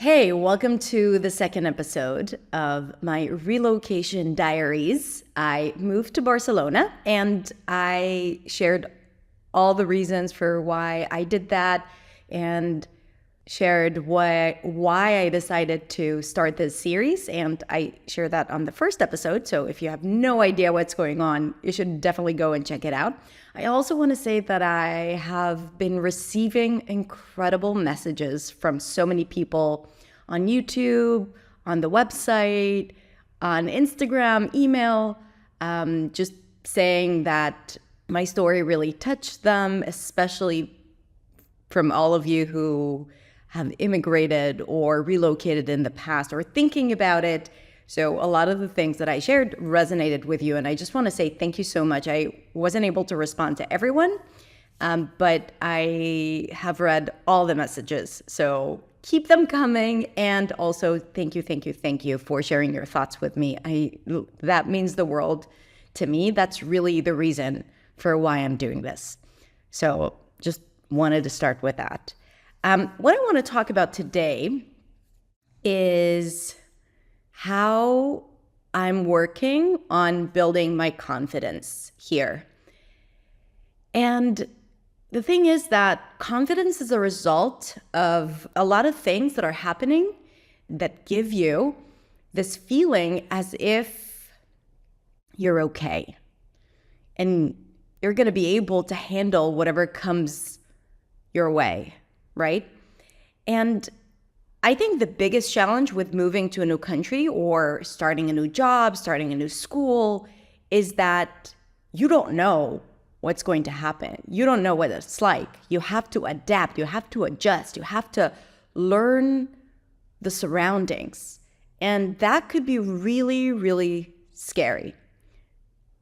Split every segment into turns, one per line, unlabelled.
Hey, welcome to the second episode of my Relocation Diaries. I moved to Barcelona and I shared all the reasons for why I did that and shared why I decided to start this series. And I shared that on the first episode. So if you have no idea what's going on, you should definitely go and check it out. I also want to say that I have been receiving incredible messages from so many people on YouTube, on the website, on Instagram, email, just saying that my story really touched them, especially from all of you who have immigrated or relocated in the past or thinking about it. So a lot of the things that I shared resonated with you. And I just want to say thank you so much. I wasn't able to respond to everyone, but I have read all the messages. So keep them coming. And also thank you for sharing your thoughts with me. That means the world to me. That's really the reason for why I'm doing this. So just wanted to start with that. What I want to talk about today is how I'm working on building my confidence here. And the thing is that confidence is a result of a lot of things that are happening that give you this feeling as if you're okay and you're going to be able to handle whatever comes your way, right? And I think the biggest challenge with moving to a new country or starting a new job, starting a new school, is that you don't know what's going to happen. You don't know what it's like. You have to adapt. You have to adjust. You have to learn the surroundings. And that could be really, really scary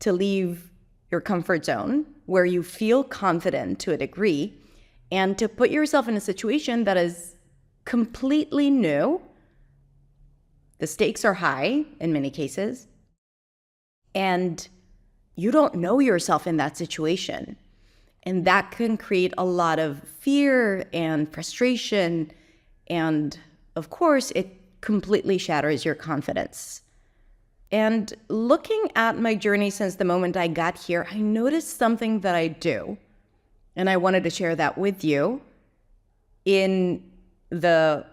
to leave your comfort zone where you feel confident to a degree and to put yourself in a situation that is completely new. The stakes are high in many cases, and you don't know yourself in that situation. And that can create a lot of fear and frustration. And of course, it completely shatters your confidence. And looking at my journey since the moment I got here, I noticed something that I do. And I wanted to share that with you in the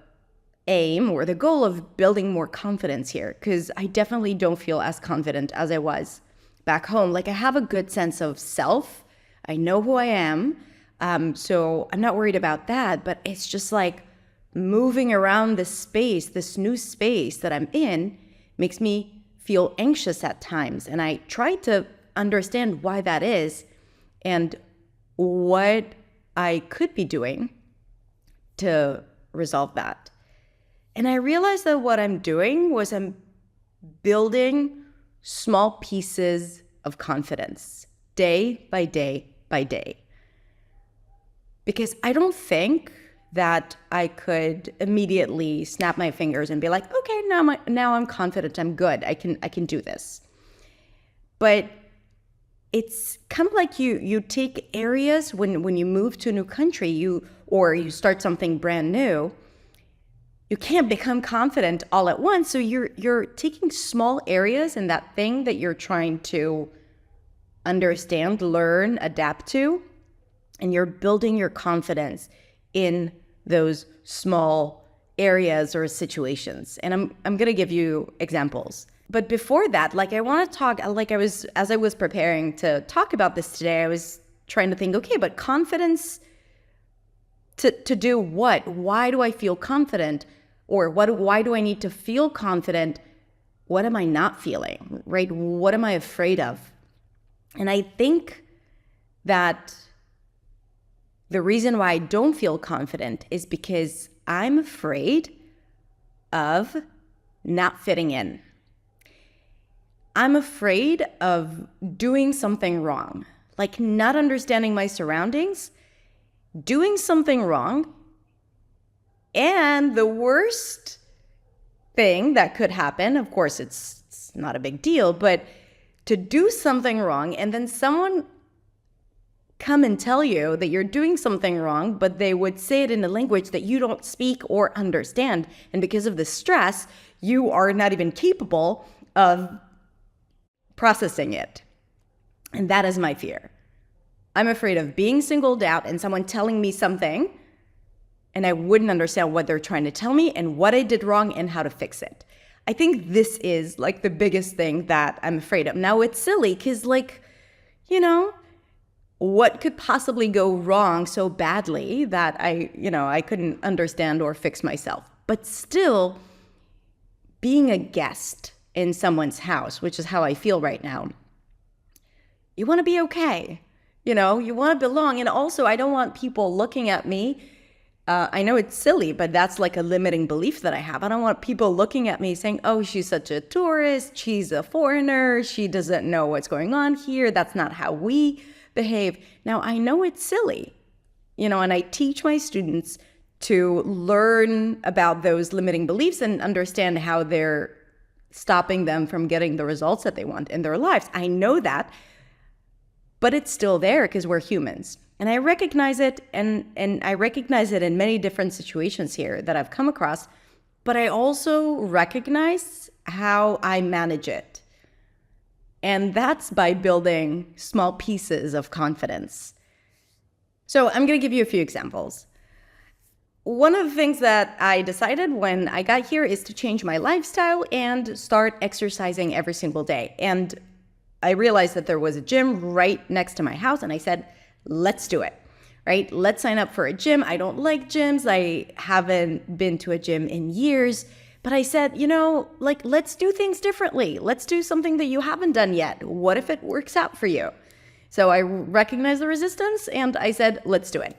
aim or the goal of building more confidence here, because I definitely don't feel as confident as I was back home. Like, I have a good sense of self. I know who I am. So I'm not worried about that. But it's just like moving around this space, this new space that I'm in, makes me feel anxious at times. And I try to understand why that is and what I could be doing to resolve that. And I realized that what I'm doing was I'm building small pieces of confidence day by day by day. Because I don't think that I could immediately snap my fingers and be like, okay, now I'm confident, I'm good, I can do this. But it's kind of like you take areas when you move to a new country, or you start something brand new, you can't become confident all at once. So you're taking small areas in that thing that you're trying to understand, learn, adapt to, and you're building your confidence in those small areas or situations. And I'm going to give you examples. But before that, I want to talk, as I was preparing to talk about this today, I was trying to think, okay, but confidence to do what? Why do I feel confident? Or why do I need to feel confident? What am I not feeling, right? What am I afraid of? And I think that the reason why I don't feel confident is because I'm afraid of not fitting in. I'm afraid of doing something wrong, like not understanding my surroundings, doing something wrong. And the worst thing that could happen, of course, it's not a big deal, but to do something wrong and then someone come and tell you that you're doing something wrong, but they would say it in a language that you don't speak or understand. And because of the stress, you are not even capable of processing it. And that is my fear. I'm afraid of being singled out and someone telling me something, and I wouldn't understand what they're trying to tell me and what I did wrong and how to fix it. I think this is like the biggest thing that I'm afraid of. Now it's silly because what could possibly go wrong so badly that I couldn't understand or fix myself? But still, being a guest in someone's house, which is how I feel right now, you want to be okay. You want to belong. And also, I don't want people looking at me. I know it's silly, but that's like a limiting belief that I have. I don't want people looking at me saying, oh, she's such a tourist. She's a foreigner. She doesn't know what's going on here. That's not how we behave. Now, I know it's silly, and I teach my students to learn about those limiting beliefs and understand how they're stopping them from getting the results that they want in their lives. I know that, but it's still there because we're humans. And I recognize it, and I recognize it in many different situations here that I've come across, but I also recognize how I manage it. And that's by building small pieces of confidence. So I'm going to give you a few examples. One of the things that I decided when I got here is to change my lifestyle and start exercising every single day. And I realized that there was a gym right next to my house, and I said, let's do it, right? Let's sign up for a gym. I don't like gyms. I haven't been to a gym in years. But I said, let's do things differently. Let's do something that you haven't done yet. What if it works out for you? So I recognized the resistance, and I said, let's do it.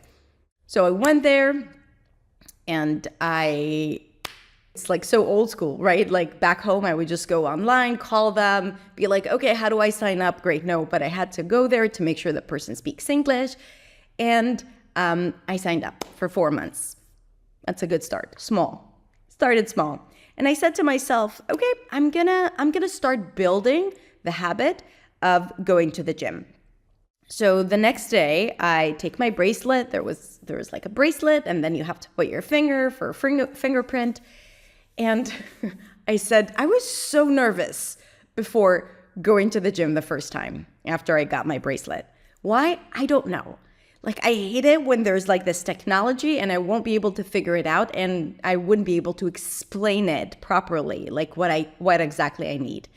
So I went there, and it's like so old school, right? Like back home, I would just go online, call them, be like, okay, how do I sign up? Great, no, but I had to go there to make sure the person speaks English. And I signed up for 4 months. That's a good start. Started small. And I said to myself, okay, I'm gonna start building the habit of going to the gym. So the next day, I take my bracelet. There was like a bracelet, and then you have to put your finger for a fingerprint. And I said, I was so nervous before going to the gym the first time after I got my bracelet. Why? I don't know. Like, I hate it when there's like this technology and I won't be able to figure it out, and I wouldn't be able to explain it properly, like what exactly I need.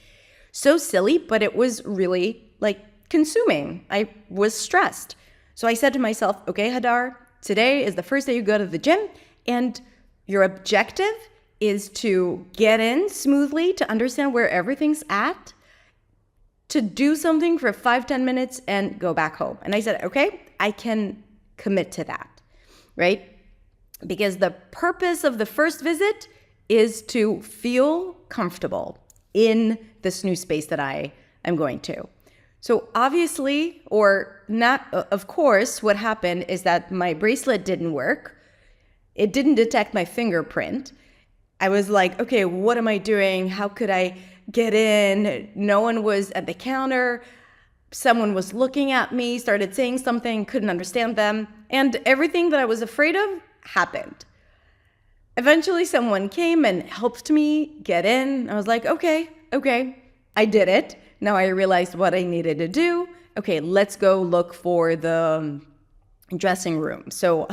So silly, but it was really like consuming. I was stressed. So I said to myself, okay, Hadar, today is the first day you go to the gym, and your objective is to get in smoothly, to understand where everything's at, to do something for 5-10 minutes and go back home. And I said, okay, I can commit to that, right? Because the purpose of the first visit is to feel comfortable in this new space that I am going to. So obviously, or not, of course, what happened is that my bracelet didn't work. It didn't detect my fingerprint. I was like, okay, what am I doing? How could I get in? No one was at the counter. Someone was looking at me, started saying something, couldn't understand them. And everything that I was afraid of happened. Eventually, someone came and helped me get in. I was like, okay, I did it. Now I realized what I needed to do. Okay, let's go look for the dressing room. So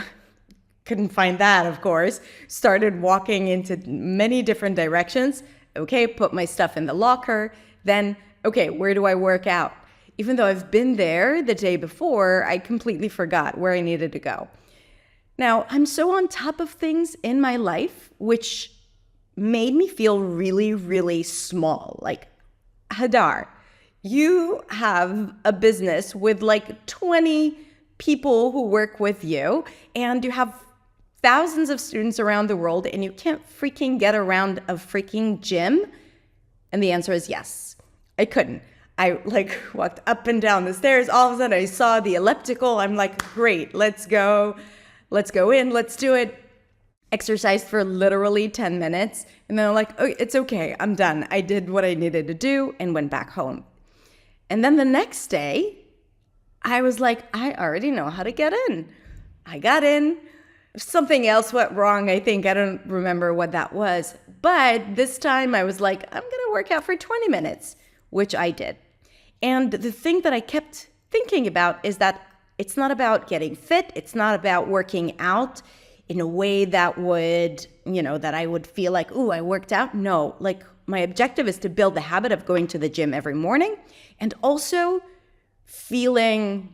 couldn't find that, of course. Started walking into many different directions. Okay, put my stuff in the locker. Then, okay, where do I work out? Even though I've been there the day before, I completely forgot where I needed to go. Now, I'm so on top of things in my life, which made me feel really, really small. Like, Hadar, you have a business with like 20 people who work with you, and you have thousands of students around the world, and you can't freaking get around a freaking gym? And the answer is yes. I couldn't. I like walked up and down the stairs. All of a sudden I saw the elliptical. I'm like, great, let's go in, let's do it. Exercised for literally 10 minutes. And then I'm like, oh, it's okay, I'm done. I did what I needed to do and went back home. And then the next day, I was like, I already know how to get in. I got in. Something else went wrong, I think. I don't remember what that was. But this time I was like, I'm going to work out for 20 minutes, which I did. And the thing that I kept thinking about is that it's not about getting fit. It's not about working out in a way that would, that I would feel like, ooh, I worked out. No, like my objective is to build the habit of going to the gym every morning and also feeling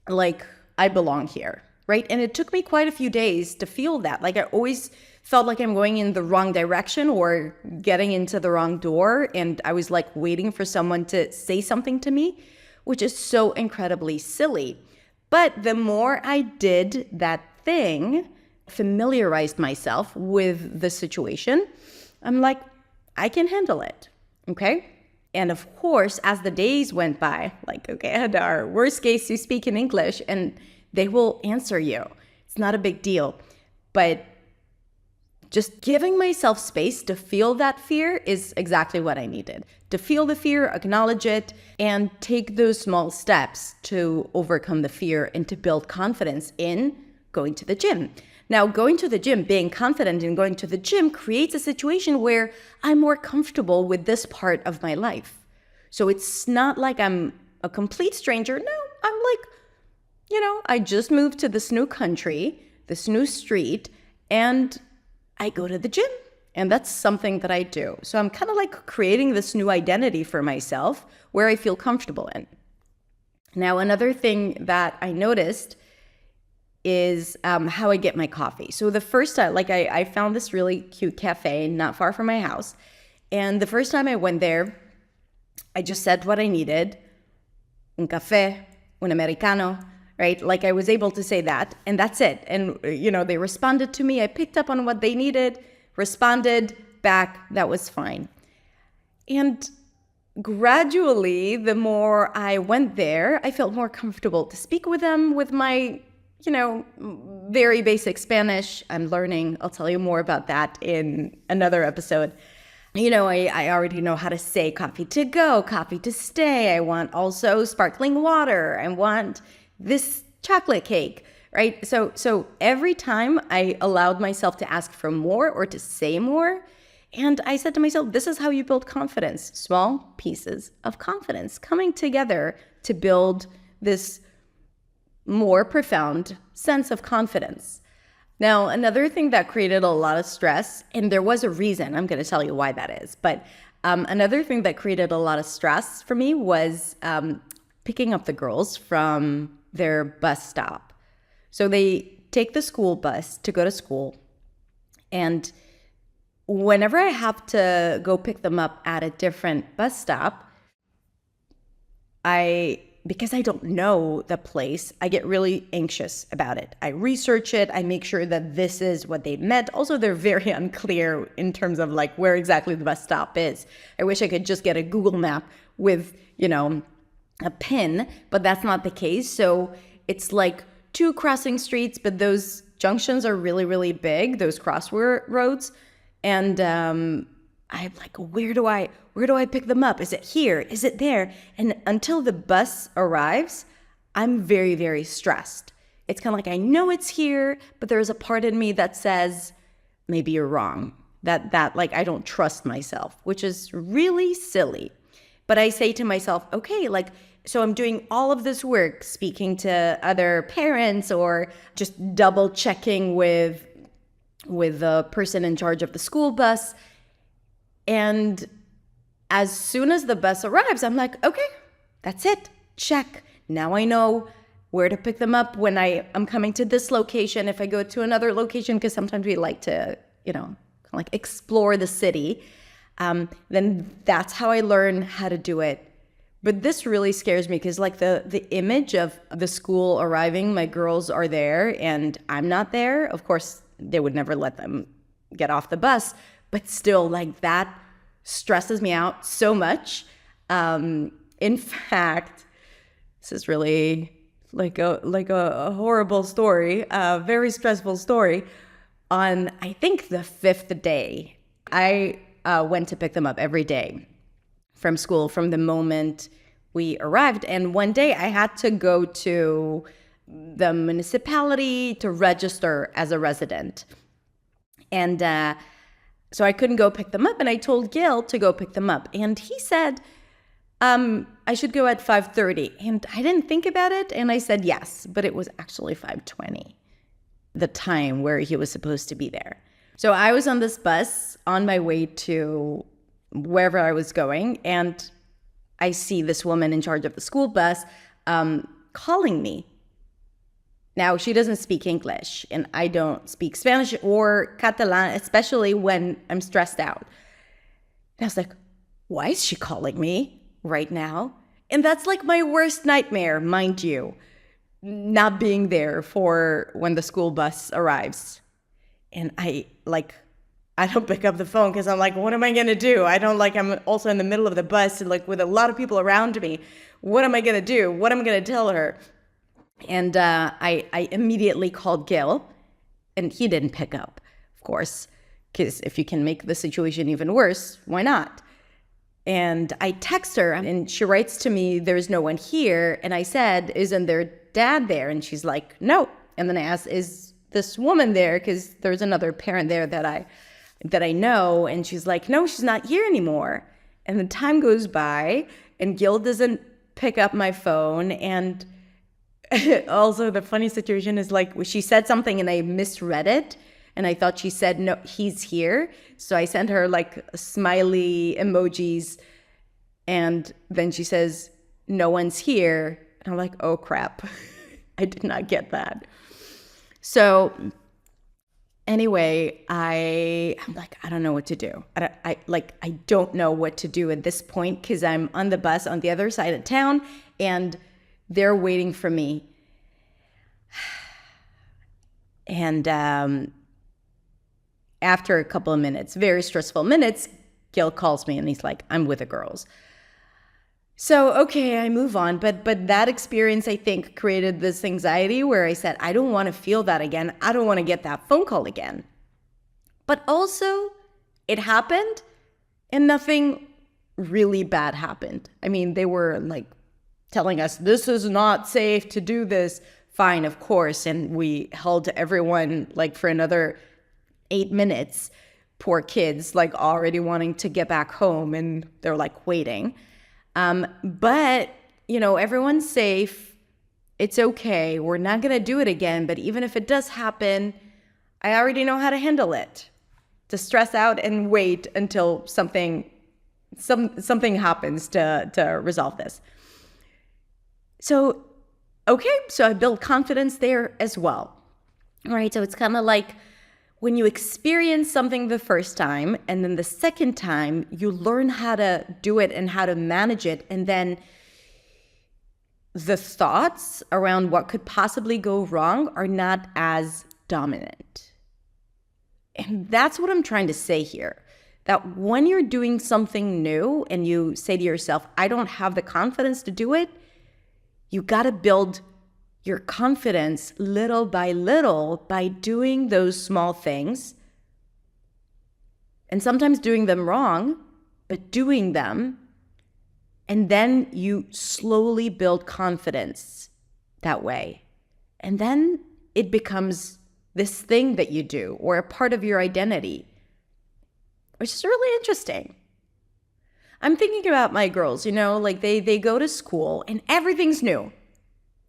like I belong here, right? And it took me quite a few days to feel that. Like I always felt like I'm going in the wrong direction or getting into the wrong door. And I was like waiting for someone to say something to me, which is so incredibly silly. But the more I did that thing, familiarized myself with the situation, I'm like, I can handle it, okay? And of course, as the days went by, like, okay, Hadar, worst case, you speak in English and they will answer you. It's not a big deal. But just giving myself space to feel that fear is exactly what I needed. To feel the fear, acknowledge it, and take those small steps to overcome the fear and to build confidence in going to the gym. Now, going to the gym, being confident in going to the gym creates a situation where I'm more comfortable with this part of my life. So it's not like I'm a complete stranger. No, I'm like, I just moved to this new country, this new street, and I go to the gym. And that's something that I do. So I'm kind of like creating this new identity for myself where I feel comfortable in. Now, another thing that I noticed is how I get my coffee. So the first time, I found this really cute cafe not far from my house. And the first time I went there, I just said what I needed. Un café, un americano, right? Like I was able to say that and that's it. And, they responded to me. I picked up on what they needed, responded back. That was fine. And gradually, the more I went there, I felt more comfortable to speak with them with my very basic Spanish. I'm learning. I'll tell you more about that in another episode. I already know how to say coffee to go, coffee to stay. I want also sparkling water. I want this chocolate cake, right? So every time I allowed myself to ask for more or to say more, and I said to myself, this is how you build confidence. Small pieces of confidence coming together to build this more profound sense of confidence. Now, another thing that created a lot of stress, and there was a reason, I'm going to tell you why that is, but another thing that created a lot of stress for me was picking up the girls from their bus stop. So they take the school bus to go to school, and whenever I have to go pick them up at a different bus stop, because I don't know the place, I get really anxious about it. I research it. I make sure that this is what they meant. Also, they're very unclear in terms of like where exactly the bus stop is. I wish I could just get a Google map with, a pin, but that's not the case. So it's like two crossing streets, but those junctions are really, really big, those crossroads. And I'm like, where do I pick them up? Is it here? Is it there? And until the bus arrives, I'm very, very stressed. It's kind of like, I know it's here, but there's a part in me that says, maybe you're wrong. That like, I don't trust myself, which is really silly. But I say to myself, okay, so I'm doing all of this work, speaking to other parents or just double checking with the person in charge of the school bus. And as soon as the bus arrives, I'm like, okay, that's it. Check. Now I know where to pick them up when I'm coming to this location. If I go to another location, because sometimes we like to, explore the city, then that's how I learn how to do it. But this really scares me because the image of the school arriving, my girls are there and I'm not there. Of course, they would never let them get off the bus, but still that stresses me out so much. In fact, this is really like a horrible story, a very stressful story. On, I think, the 5th day, I went to pick them up every day from school from the moment we arrived. And one day I had to go to the municipality to register as a resident. And so I couldn't go pick them up. And I told Gil to go pick them up. And he said, I should go at 5:30. And I didn't think about it. And I said yes, but it was actually 5:20, the time where he was supposed to be there. So I was on this bus on my way to wherever I was going. And I see this woman in charge of the school bus calling me. Now, she doesn't speak English, and I don't speak Spanish or Catalan, especially when I'm stressed out. And I was like, why is she calling me right now? And that's like my worst nightmare, mind you, not being there for when the school bus arrives. And I don't pick up the phone because I'm like, what am I going to do? I'm also in the middle of the bus and like with a lot of people around me. What am I going to do? What am I going to tell her? And I immediately called Gil, and he didn't pick up, of course, because if you can make the situation even worse, why not? And I text her, and she writes to me, there's no one here. And I said, isn't there dad there? And she's like, no. And then I asked, is this woman there? Because there's another parent there that I know. And she's like, no, she's not here anymore. And the time goes by, and Gil doesn't pick up my phone. And also, the funny situation is like she said something and I misread it. And I thought she said, no, he's here. So I sent her like smiley emojis. And then she says, no one's here. And I'm like, oh, crap. I did not get that. So anyway, I'm like, I don't know what to do. I don't know what to do at this point because I'm on the bus on the other side of town and they're waiting for me. And after a couple of minutes, very stressful minutes, Gil calls me and he's like, I'm with the girls. So, okay, I move on. But that experience, I think, created this anxiety where I said, I don't want to feel that again. I don't want to get that phone call again. But also, it happened and nothing really bad happened. I mean, they were like telling us, this is not safe to do this. Fine, of course. And we held everyone like for another 8 minutes. Poor kids, like already wanting to get back home and they're like waiting. But, everyone's safe. It's okay. We're not going to do it again. But even if it does happen, I already know how to handle it. To stress out and wait until something happens to resolve this. So, okay. So I built confidence there as well. All right. So it's kind of like when you experience something the first time and then the second time, you learn how to do it and how to manage it. And then the thoughts around what could possibly go wrong are not as dominant. And that's what I'm trying to say here. That when you're doing something new and you say to yourself, I don't have the confidence to do it, you got to build your confidence little by little by doing those small things and sometimes doing them wrong, but doing them. And then you slowly build confidence that way. And then it becomes this thing that you do or a part of your identity, which is really interesting. I'm thinking about my girls, like they go to school and everything's new.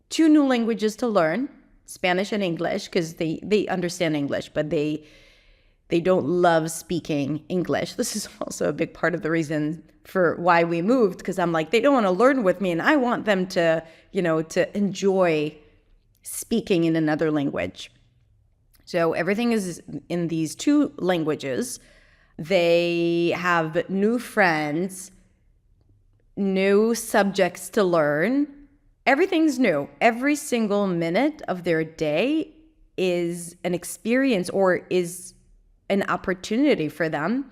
2 new languages to learn, Spanish and English, because they understand English, but they don't love speaking English. This is also a big part of the reason for why we moved, because I'm like, they don't want to learn with me, and I want them to, to enjoy speaking in another language. So everything is in these 2 languages. They have new friends, new subjects to learn. Everything's new. Every single minute of their day is an experience or is an opportunity for them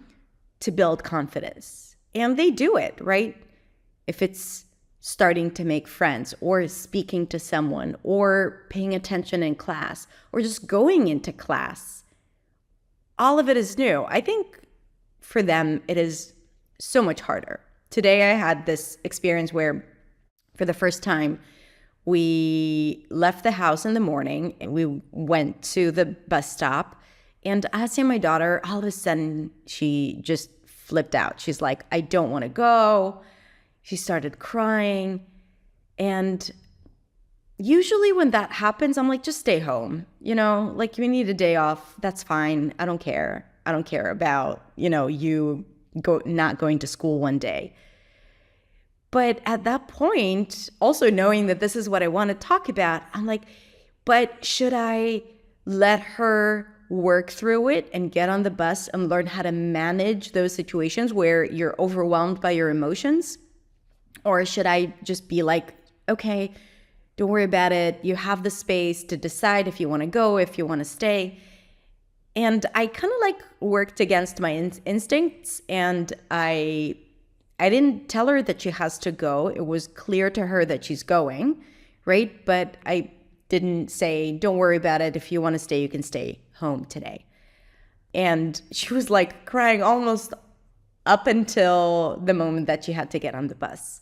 to build confidence. And they do it, right? If it's starting to make friends or speaking to someone or paying attention in class or just going into class, all of it is new. I think for them, it is so much harder. Today, I had this experience where for the first time, we left the house in the morning and we went to the bus stop. And Asya, my daughter, all of a sudden, she just flipped out. She's like, I don't want to go. She started crying. And usually when that happens, I'm like, just stay home. Like you need a day off. That's fine. I don't care. I don't care about, you not going to school one day. But at that point, also knowing that this is what I want to talk about, I'm like, but should I let her work through it and get on the bus and learn how to manage those situations where you're overwhelmed by your emotions? Or should I just be like, okay, don't worry about it. You have the space to decide if you want to go, if you want to stay. And I kind of like worked against my instincts, and I didn't tell her that she has to go. It was clear to her that she's going, right? But I didn't say, don't worry about it. If you want to stay, you can stay home today. And she was like crying almost up until the moment that she had to get on the bus.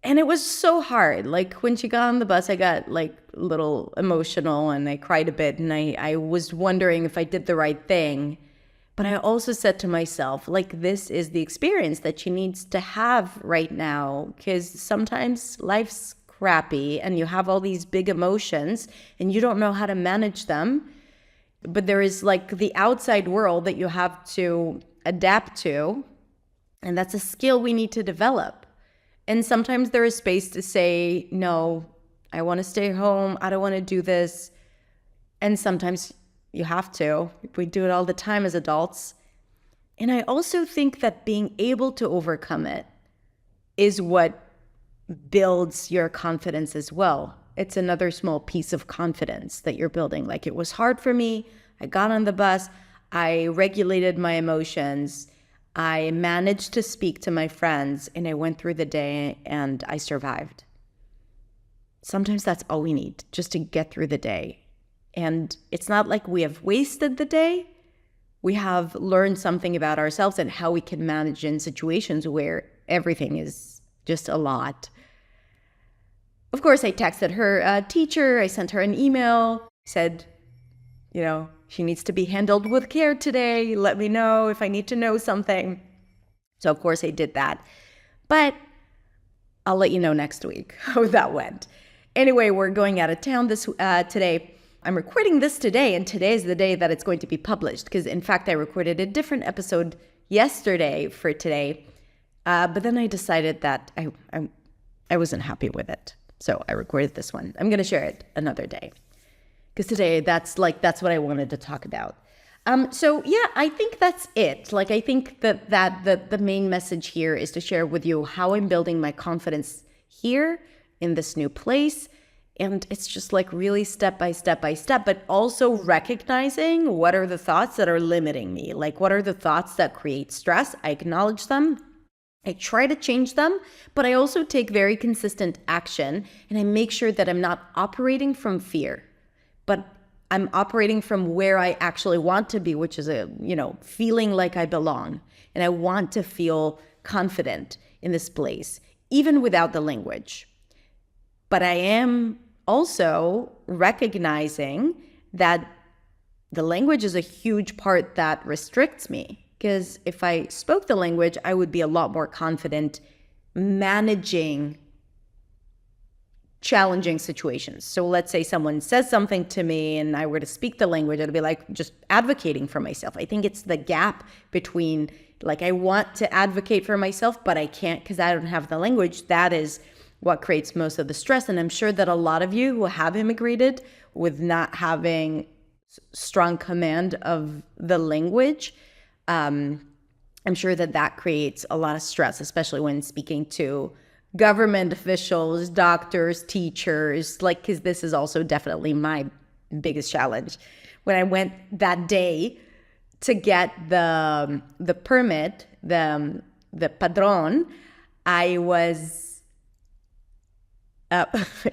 And it was so hard. Like when she got on the bus, I got like a little emotional and I cried a bit. And I was wondering if I did the right thing. But I also said to myself, like, this is the experience that she needs to have right now, because sometimes life's crappy and you have all these big emotions and you don't know how to manage them. But there is like the outside world that you have to adapt to. And that's a skill we need to develop. And sometimes there is space to say, no, I want to stay home. I don't want to do this. And sometimes you have to. We do it all the time as adults. And I also think that being able to overcome it is what builds your confidence as well. It's another small piece of confidence that you're building. Like, it was hard for me. I got on the bus. I regulated my emotions. I managed to speak to my friends, and I went through the day and I survived. Sometimes that's all we need, just to get through the day. And it's not like we have wasted the day. We have learned something about ourselves and how we can manage in situations where everything is just a lot. Of course, I texted her teacher. I sent her an email. Said, she needs to be handled with care today. Let me know if I need to know something. So, of course, I did that. But I'll let you know next week how that went. Anyway, we're going out of town today. I'm recording this today, and today is the day that it's going to be published, because, in fact, I recorded a different episode yesterday for today, but then I decided that I wasn't happy with it, so I recorded this one. I'm going to share it another day, because today that's what I wanted to talk about. So yeah, I think that's it. Like, I think that the main message here is to share with you how I'm building my confidence here in this new place. And it's just like really step by step, but also recognizing what are the thoughts that are limiting me. Like, what are the thoughts that create stress? I acknowledge them. I try to change them, but I also take very consistent action, and I make sure that I'm not operating from fear, but I'm operating from where I actually want to be, which is feeling like I belong. And I want to feel confident in this place, even without the language. But I am also recognizing that the language is a huge part that restricts me, because if I spoke the language, I would be a lot more confident managing challenging situations. So let's say someone says something to me and I were to speak the language, I'd be like just advocating for myself. I think it's the gap between, like, I want to advocate for myself, but I can't because I don't have the language. That is what creates most of the stress. And I'm sure that a lot of you who have immigrated with not having strong command of the language, I'm sure that creates a lot of stress, especially when speaking to government officials, doctors, teachers, because this is also definitely my biggest challenge. When I went that day to get the permit, the padrón, I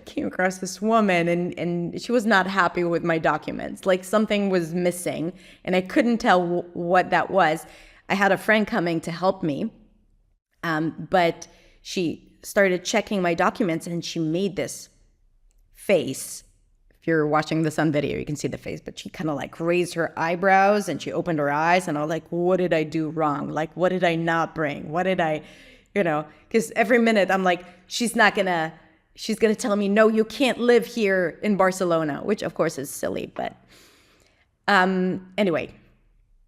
came across this woman and she was not happy with my documents. Like, something was missing and I couldn't tell what that was. I had a friend coming to help me, but she started checking my documents and she made this face. If you're watching this on video, you can see the face, but she kind of like raised her eyebrows and she opened her eyes and I was like, what did I do wrong? Like, what did I not bring? What did I, because every minute I'm like, she's going to tell me, no, you can't live here in Barcelona, which of course is silly. But anyway,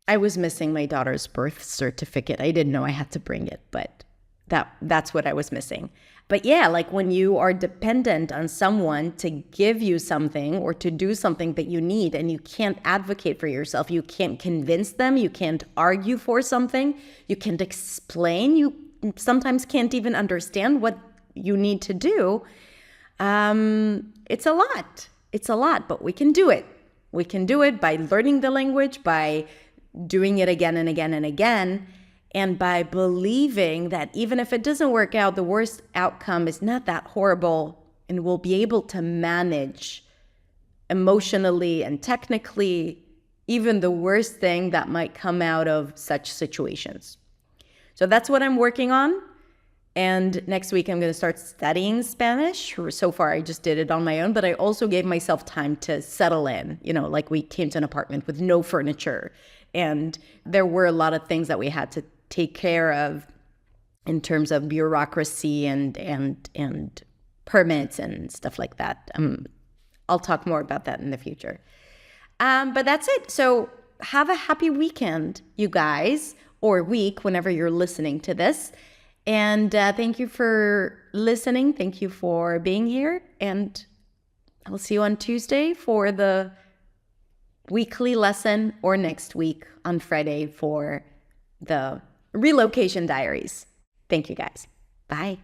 I was missing my daughter's birth certificate. I didn't know I had to bring it, but that's what I was missing. But yeah, like when you are dependent on someone to give you something or to do something that you need and you can't advocate for yourself, you can't convince them, you can't argue for something, you can't explain, you sometimes can't even understand what you need to do. It's a lot. It's a lot, but we can do it. We can do it by learning the language, by doing it again and again and again, and by believing that even if it doesn't work out, the worst outcome is not that horrible, and we'll be able to manage emotionally and technically even the worst thing that might come out of such situations. So that's what I'm working on. And next week, I'm going to start studying Spanish. So far, I just did it on my own, but I also gave myself time to settle in. Like we came to an apartment with no furniture. And there were a lot of things that we had to take care of in terms of bureaucracy and permits and stuff like that. I'll talk more about that in the future. But that's it. So have a happy weekend, you guys, or week, whenever you're listening to this. And thank you for listening. Thank you for being here. And I'll see you on Tuesday for the weekly lesson, or next week on Friday for the Relocation Diaries. Thank you guys. Bye.